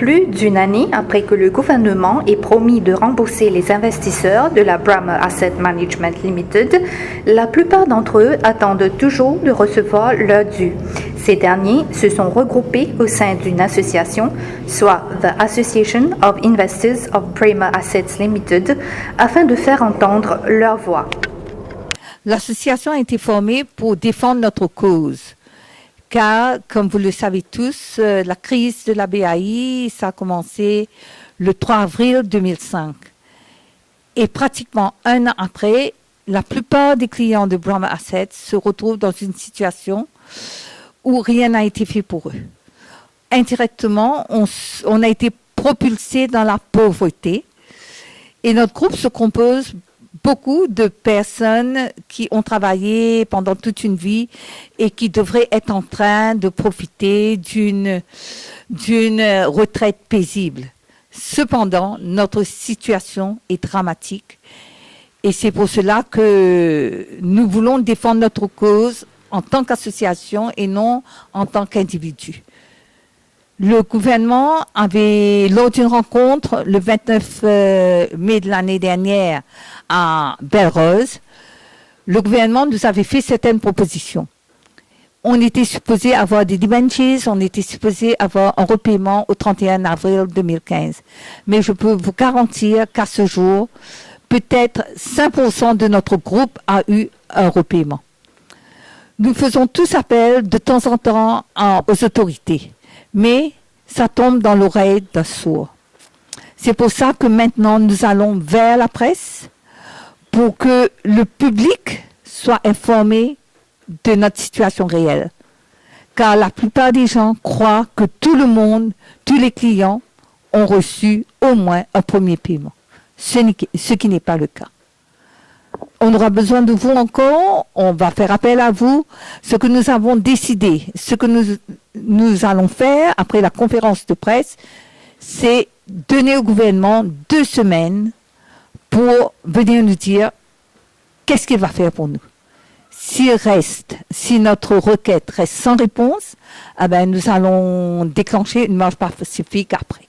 Plus d'une année après que le gouvernement ait promis de rembourser les investisseurs de la Brahma Asset Management Limited, la plupart d'entre eux attendent toujours de recevoir leur dû. Ces derniers se sont regroupés au sein d'une association, soit The Association of Investors of Brahma Assets Limited, afin de faire entendre leur voix. L'association a été formée pour défendre notre cause. Car, comme vous le savez tous, la crise de la BAI, ça a commencé le 3 avril 2005. Et pratiquement un an après, la plupart des clients de Brahma Assets se retrouvent dans une situation où rien n'a été fait pour eux. Indirectement, on a été propulsé dans la pauvreté. Et notre groupe se compose beaucoup de personnes qui ont travaillé pendant toute une vie et qui devraient être en train de profiter d'une retraite paisible. Cependant, notre situation est dramatique et c'est pour cela que nous voulons défendre notre cause en tant qu'association et non en tant qu'individu. Le gouvernement avait, lors d'une rencontre le 29 mai de l'année dernière à Belle-Rose, le gouvernement nous avait fait certaines propositions. On était supposé avoir des debentures, on était supposé avoir un repaiement au 31 avril 2015. Mais je peux vous garantir qu'à ce jour, peut-être 5% de notre groupe a eu un repaiement. Nous faisons tous appel de temps en temps aux autorités. Mais ça tombe dans l'oreille d'un sourd. C'est pour ça que maintenant, nous allons vers la presse pour que le public soit informé de notre situation réelle. Car la plupart des gens croient que tout le monde, tous les clients, ont reçu au moins un premier paiement, ce qui n'est pas le cas. On aura besoin de vous encore, on va faire appel à vous. Ce que nous avons décidé, ce que nous allons faire après la conférence de presse, c'est donner au gouvernement 2 semaines pour venir nous dire qu'est-ce qu'il va faire pour nous. Si notre requête reste sans réponse, eh ben, nous allons déclencher une marche pacifique après.